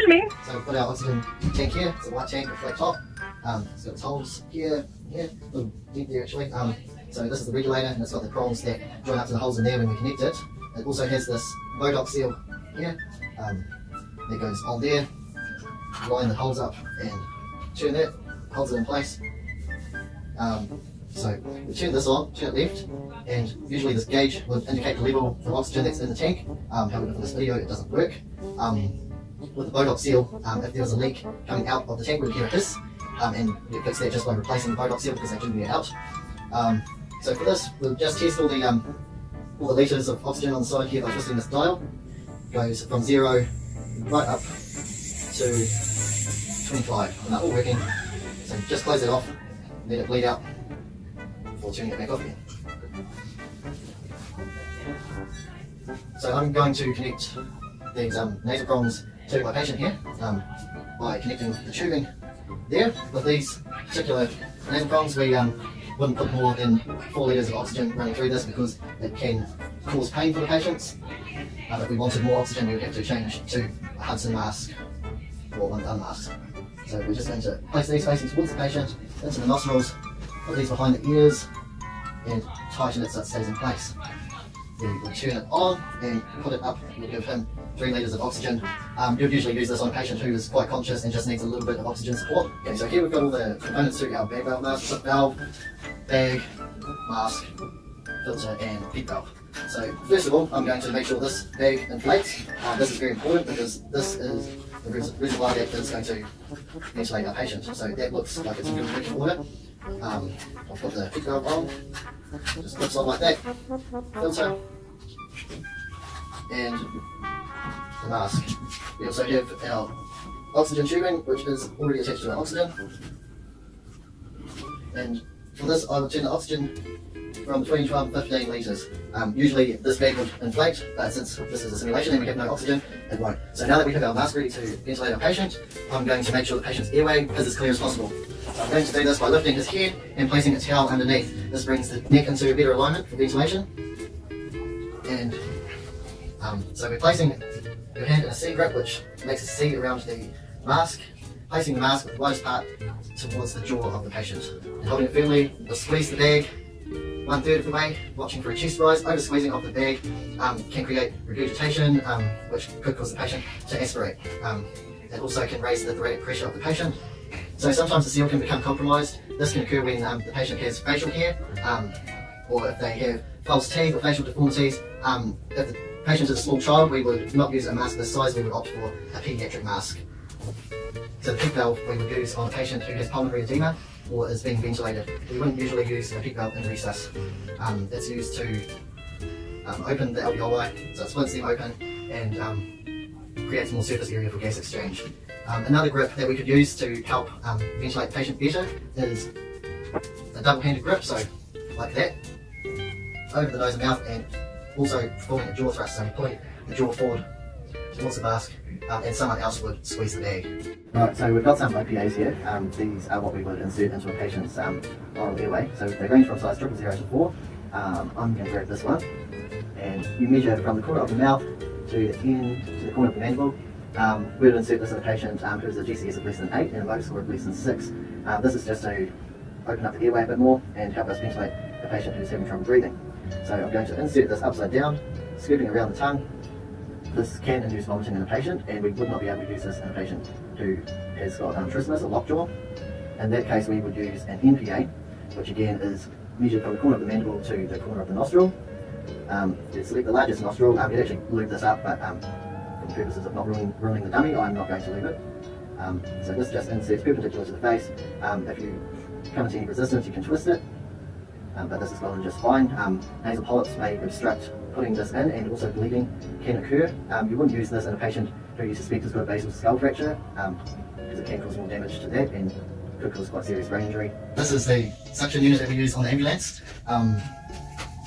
tell me. So we've got our oxygen tank here. It's a white tank with a flat top. It's got its holes here, here, a little deep there actually. So this is the regulator, and it's got the prongs that join up to the holes in there when we connect it. It also has this Botox seal here that goes on there. Line the holes up and turn that, holds it in place. So we turn this on, turn it left, and usually this gauge would indicate the level of oxygen that's in the tank. However, for this video it doesn't work. With the Botox seal, if there was a leak coming out of the tank, we'd hear a hiss, and we fix that just by replacing the Botox seal because they shouldn't be out. So for this, we'll just test all the litres of oxygen on the side here by twisting this dial. Goes from 0 right up to 25, and they're all working. So just close it off, let it bleed out before turning it back off again. So I'm going to connect these nasal prongs to my patient here by connecting the tubing there. With these particular nasal prongs, we wouldn't put more than 4 litres of oxygen running through this because it can cause pain for the patients. If we wanted more oxygen, we would have to change to a Hudson mask or one unmasked. So we're just going to place these facing towards the patient, into the nostrils, put these behind the ears, and tighten it so it stays in place. Then we'll turn it on and put it up. We'll give him 3 litres of oxygen. You'd usually use this on a patient who is quite conscious and just needs a little bit of oxygen support. Okay, so here we've got all the components to our bag valve mask, slip valve, bag, mask, filter, and PEEP valve. So first of all, I'm going to make sure this bag inflates. This is very important because this is the reservoir that is going to ventilate our patient. So that looks like it's in good working order. I'll put the PEEP valve on, just clips on like that, filter, and the mask. We also have our oxygen tubing, which is already attached to our oxygen. And for this, I will turn the oxygen from between 12 and 15 litres. Usually this bag would inflate, but since this is a simulation and we have no oxygen, it won't. So now that we have our mask ready to ventilate our patient, I'm going to make sure the patient's airway is as clear as possible. So I'm going to do this by lifting his head and placing a towel underneath. This brings the neck into a better alignment for ventilation. And so we're placing your hand in a C grip, which makes a C around the mask, placing the mask with the widest part towards the jaw of the patient. And holding it firmly, we'll squeeze the bag 1/3 of the way, watching for a chest rise. Over squeezing of the bag can create regurgitation, which could cause the patient to aspirate. It also can raise the thoracic pressure of the patient. So sometimes the seal can become compromised. This can occur when the patient has facial hair, or if they have false teeth or facial deformities. If the patient is a small child, we would not use a mask this size, we would opt for a paediatric mask. So the PEEP valve we would use on a patient who has pulmonary edema or is being ventilated. We wouldn't usually use a PEEP valve in resus. It's used to open the alveoli, so it splits them open and creates more surface area for gas exchange. Another grip that we could use to help ventilate the patient better is a double-handed grip, so like that, over the nose and mouth, and also forming a jaw thrust, so pulling the jaw forward towards the mask, and someone else would squeeze the bag. Right, so we've got some OPAs here. These are what we would insert into a patient's oral airway. So they range from size 000 to 4. I'm going to grab this one, and you measure from the corner of the mouth to the end, to the corner of the mandible. We would insert this in a patient who has a GCS of less than 8 and a motor score of less than 6. This is just to open up the airway a bit more and help us ventilate the patient who's having trouble breathing. So I'm going to insert this upside down, scooping around the tongue. This can induce vomiting in a patient, and we would not be able to use this in a patient who has got trismus or lockjaw. In that case, we would use an NPA, which again is measured from the corner of the mandible to the corner of the nostril. To select the largest nostril, you'd actually lube this up, but for the purposes of not ruining the dummy, I'm not going to lube it. So this just inserts perpendicular to the face. If you come into any resistance, you can twist it, but this is going just fine. Nasal polyps may obstruct putting this in, and also bleeding can occur. You wouldn't use this in a patient who you suspect has got a basal skull fracture, because it can cause more damage to that and could cause quite serious brain injury. This is the suction unit that we use on the ambulance.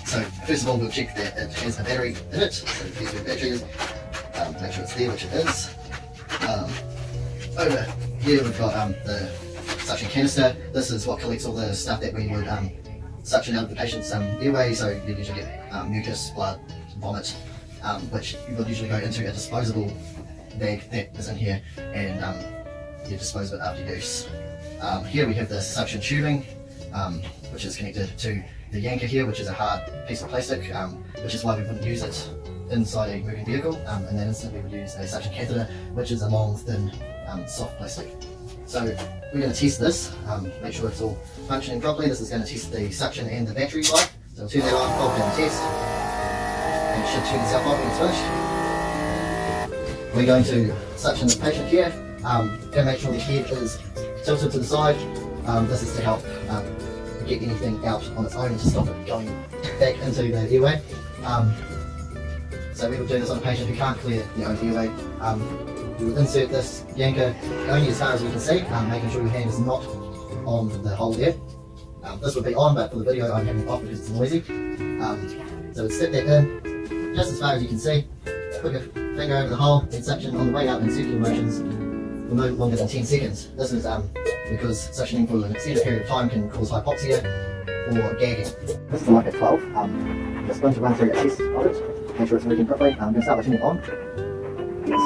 So first of all, we'll check that it has a battery in it. So here's where the battery is. Make sure it's there, which it is. Over here we've got the suction canister. This is what collects all the stuff that we would suction out of the patient's airway, so you usually get mucus, blood, vomit, which you would usually go into a disposable bag that is in here, and you dispose of it after use. Here we have the suction tubing, which is connected to the yanker here, which is a hard piece of plastic, which is why we wouldn't use it inside a moving vehicle. In that instance we would use a suction catheter, which is a long, thin, soft plastic. So we're going to test this, make sure it's all functioning properly. This is going to test the suction and the battery life. So we'll turn that on, pop down the test, and it should turn itself off when it's finished. We're going to suction the patient here, going to make sure the head is tilted to the side. This is to help get anything out on its own and to stop it going back into the airway. So we will do this on a patient who can't clear their own airway. We will insert this yanker only as far as we can see, making sure your hand is not on the hole there. This would be on, but for the video I'm having it off because it's noisy. So we'll stick that in just as far as you can see. Put your finger over the hole and suction on the way out in circular motions for no longer than 10 seconds. This is because suctioning for an extended period of time can cause hypoxia or gagging. This is the mic at 12. I'm just going to run through a test of it, make sure it's working properly. I'm going to start by turning it on. Yes,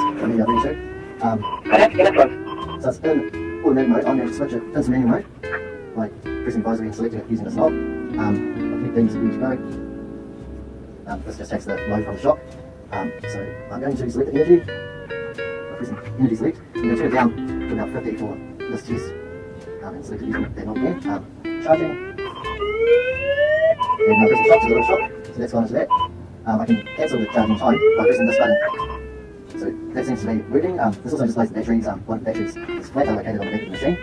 I'm ready to. So it's in automatic mode. I'm going to switch it into manual mode by pressing advisory and selecting it using this knob. I think things are ready to go. This just takes the load from the shock. So I'm going to select the energy by pressing energy select. I'm going to turn it down to about 50 for this test. And select it using that knob again. Charging. And now pressing shock to the little shock. So that's gone into that. I can cancel the charging time by pressing this button. So that seems to be working. This also displays the batteries. One of the batteries is flat, located on the back of the machine.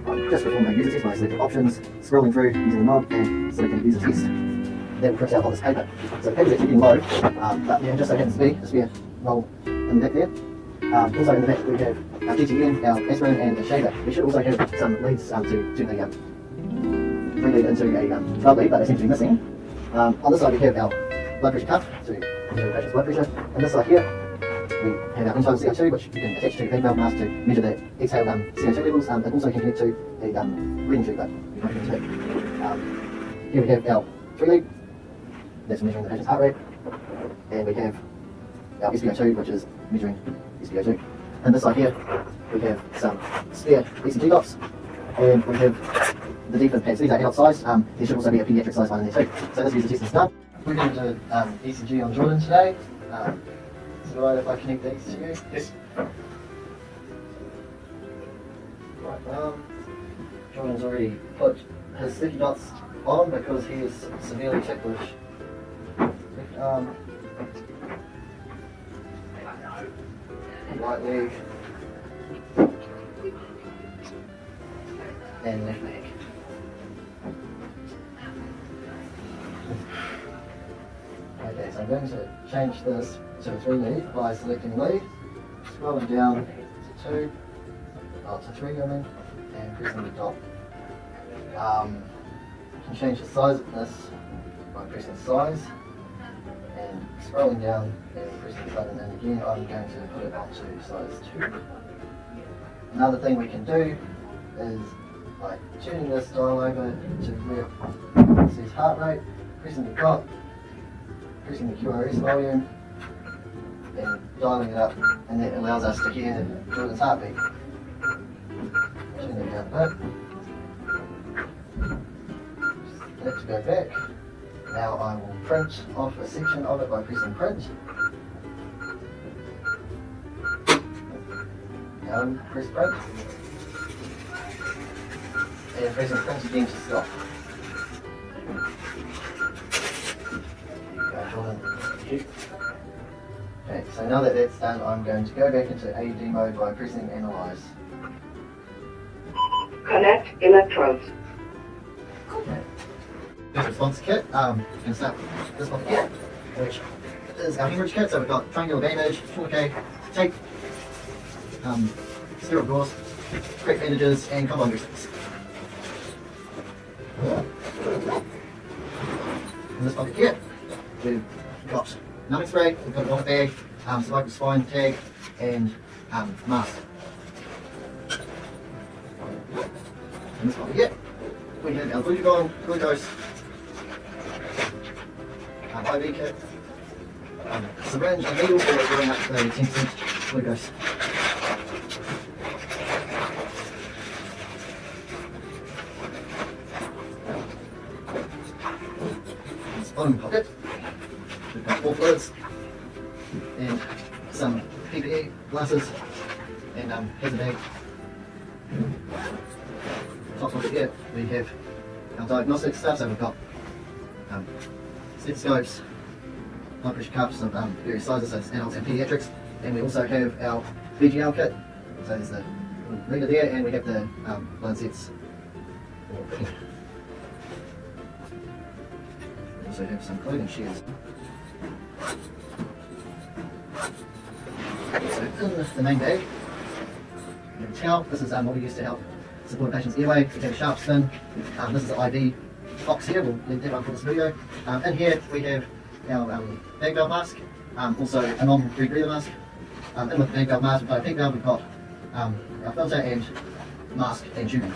I'm just performing a user test by selecting options, scrolling through using the knob and selecting user test. That will print out on this paper. So the paper is actually getting low, but yeah, just so it happens to be a spare roll in the back there. Also in the back we have our GTN, our aspirin and a shaver. We should also have some leads to turn the 3 lead into a 12 lead, but they seem to be missing. On this side we have our blood pressure cuff to measure the patient's blood pressure. And this side here we have our internal CO2, which you can attach to your valve mask to measure the exhaled CO2 levels. It also can connect to a reading tube, but we won't get into that. Here we have our 3 lead, that's measuring the patient's heart rate. And we have our SpO2, which is measuring SpO2. And this side here we have some spare ECG dots, and we have the defib pads. These are adult sized. There should also be a pediatric sized one in there too. So this user test is done. We're going to do ECG on Jordan today. Is it alright if I connect these to you? Yes. Right, Jordan's already put his sticky dots on because he is severely ticklish. Left arm, right leg, and left leg. Okay, so I'm going to change this to a 3 lead by selecting lead, scrolling down to 2, to 3 I mean, and pressing the dot. You can change the size of this by pressing size and scrolling down and pressing the button, and again I'm going to put it onto size 2. Another thing we can do is by tuning this dial over to where it says heart rate, pressing the dot, pressing the QRS volume and dialing it up, and that allows us to hear Jordan's heartbeat. Turn it down a bit. Let's go back. Now I will print off a section of it by pressing print. Now press print. And pressing print again to stop. Okay, so now that that's done, I'm going to go back into AED mode by pressing Analyze. Connect electrodes. Okay. The response kit, you can start with this one here, which is our hemorrhage kit. So we've got triangular bandage, tourniquet, tape, sterile gauze, crepe bandages, and combine dressings. In this bucket here, we've got numbing spray, we've got a water bag, cervical spine tag, and mask. In this bucket here, we have our glucagon, glucose, IV kit, syringe and needle for drawing up the 10% glucose. This bottom pocket, we've got 4 fluids and some PPE, glasses, and hazard bag. Top pocket here, we have our diagnostic stuff, so we've got stethoscopes, blood pressure cuffs of various sizes, so it's adults and pediatrics, and we also have our VGL kit, so there's the reader there, and we have the lancets. We also have some clothing shears. So in the main bag, we have a towel. This is what we use to help support a patient's airway. We have a sharp spin. This is the IV box here, we'll leave that one for this video. In here we have our bag valve mask, also a non-rebreather mask. In with the bag valve mask, we've got a PEEK valve, we've got our filter and mask and tubing.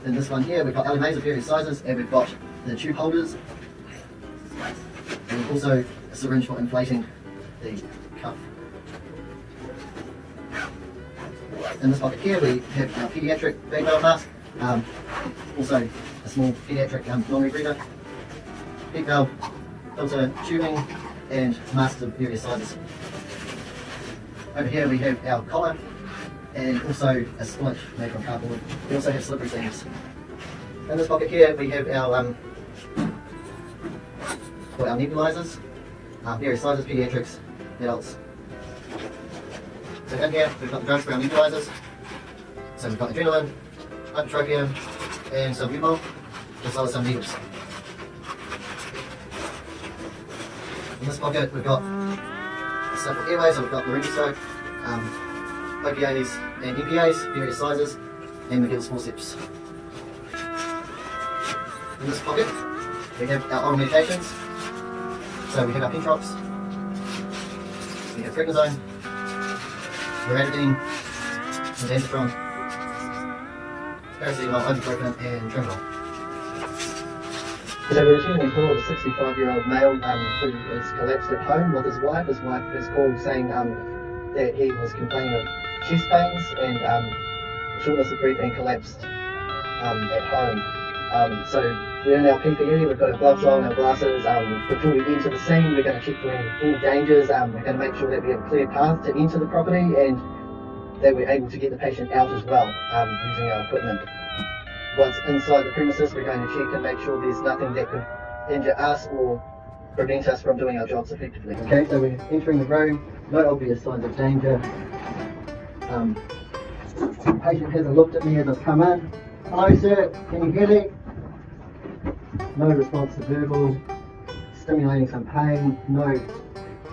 In this one here, we've got LMAs of various sizes, and we've got the tube holders, and also a syringe for inflating the cuff. In this pocket here, we have our pediatric bag valve mask, also a small pediatric non-rebreather, PEEK valve, filter, tubing, and masks of various sizes. Over here we have our collar and also a split made from cardboard. We also have slippery things. In this pocket here we have our nebulizers, various sizes, pediatrics, adults. So in here we've got the drugs for our nebulizers. So we've got adrenaline, hypertrophium, and some U-Bol, as well as some needles. In this pocket we've got stuff for airways, so we've got laryngoscope, OPAs and EPAs, various sizes, and McGill's forceps. In this pocket we have our oral medications, so we have our Pentrox, we have prednisone, loratadine, ondansetron, paracetamol, ibuprofen, and tramadol. So we're attending a call of a 65-year-old male who is collapsed at home with his wife. His wife has called saying that he was complaining of chest pains and shortness of breath and collapsed at home. So we're in our PPE, we've got our gloves on, our glasses. Before we enter the scene, we're going to check for any dangers. We're going to make sure that we have a clear path to enter the property and that we're able to get the patient out as well using our equipment. Once inside the premises, we're going to check and make sure there's nothing that could injure us or prevent us from doing our jobs effectively. Okay, so we're entering the room, no obvious signs of danger. The patient hasn't looked at me as I've come in. Hello sir, can you hear me? No response to verbal, stimulating some pain, no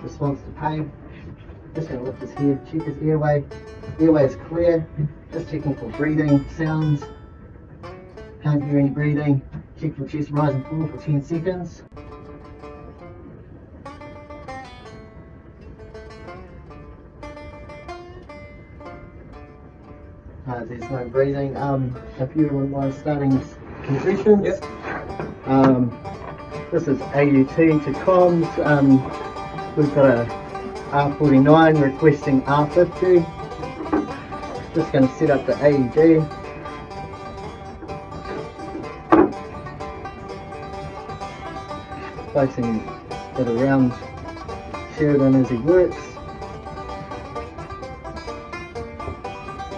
response to pain. Just going to lift his head, check his airway. Airway is clear, just checking for breathing sounds. Can't hear any breathing. Check for chest rise and fall for 10 seconds. There's no breathing. A few of starting compressions. Yep. This is AUT to comms. We've got a R49 requesting R50. Just going to set up the AED. Placing it around Sheridan as he works.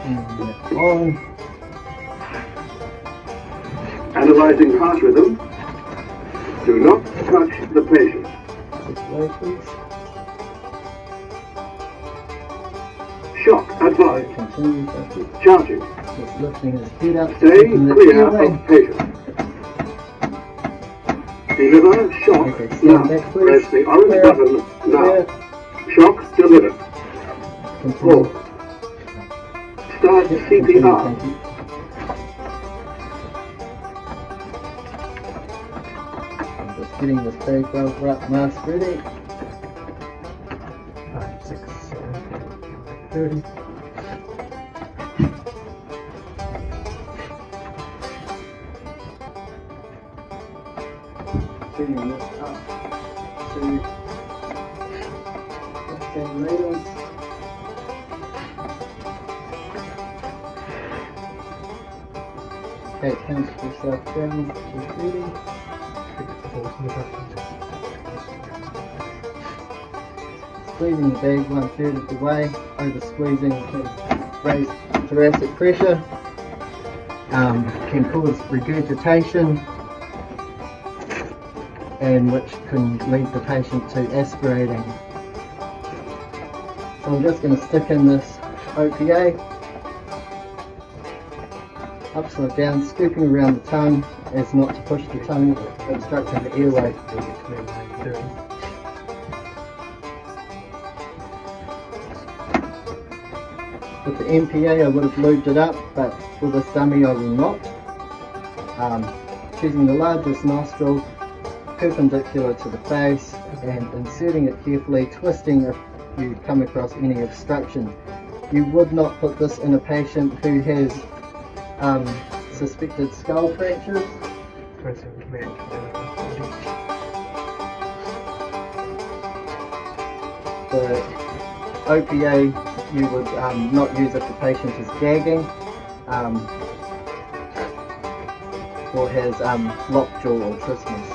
And on. Analyzing heart rhythm. Do not touch the patient. Slow, please. Shock advised. Continue. Charging. Just lifting his head up. Stay clear of patient. Deliver shock Okay, now. back, please. Press the orange Clear. button now. Clear. Shock delivered. Continue. 4. Start CPR. Thank you. I'm just getting this bag valve wrap mask ready. 5, 6, 7, 30. Getting this up. to 15 meters. Okay, count yourself down to 30. Squeezing the bag 1/3 of the way, over squeezing can raise thoracic pressure, can cause regurgitation, and which can lead the patient to aspirating. So I'm just going to stick in this OPA, upside down, scooping around the tongue as not to push the tongue, obstructing the airway. With the MPA I would have lubed it up, but for this dummy I will not. Choosing the largest nostril, perpendicular to the face, and inserting it carefully, twisting if you come across any obstruction. You would not put this in a patient who has suspected skull fractures. The OPA you would not use if the patient is gagging or has lockjaw or trismus.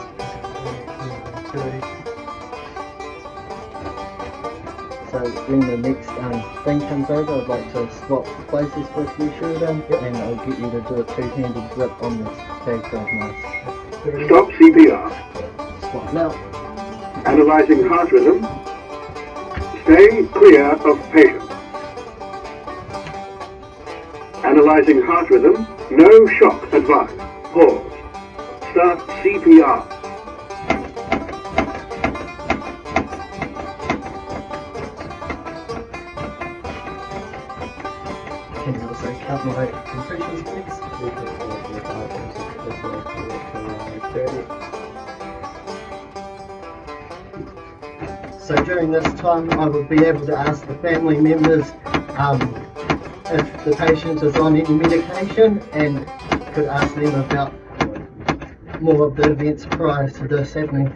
So when the next thing comes over, I'd like to swap places with you, Sheridan, and I'll get you to do a two-handed grip on this bag guard mask. Stop CPR. Swap now. Analyzing heart rhythm. Stay clear of patient. Analyzing heart rhythm. No shock advised. Pause. Start CPR. Can you also count my compressions, please? So during this time I would be able to ask the family members if the patient is on any medication, and could ask them about more of the events prior to this happening.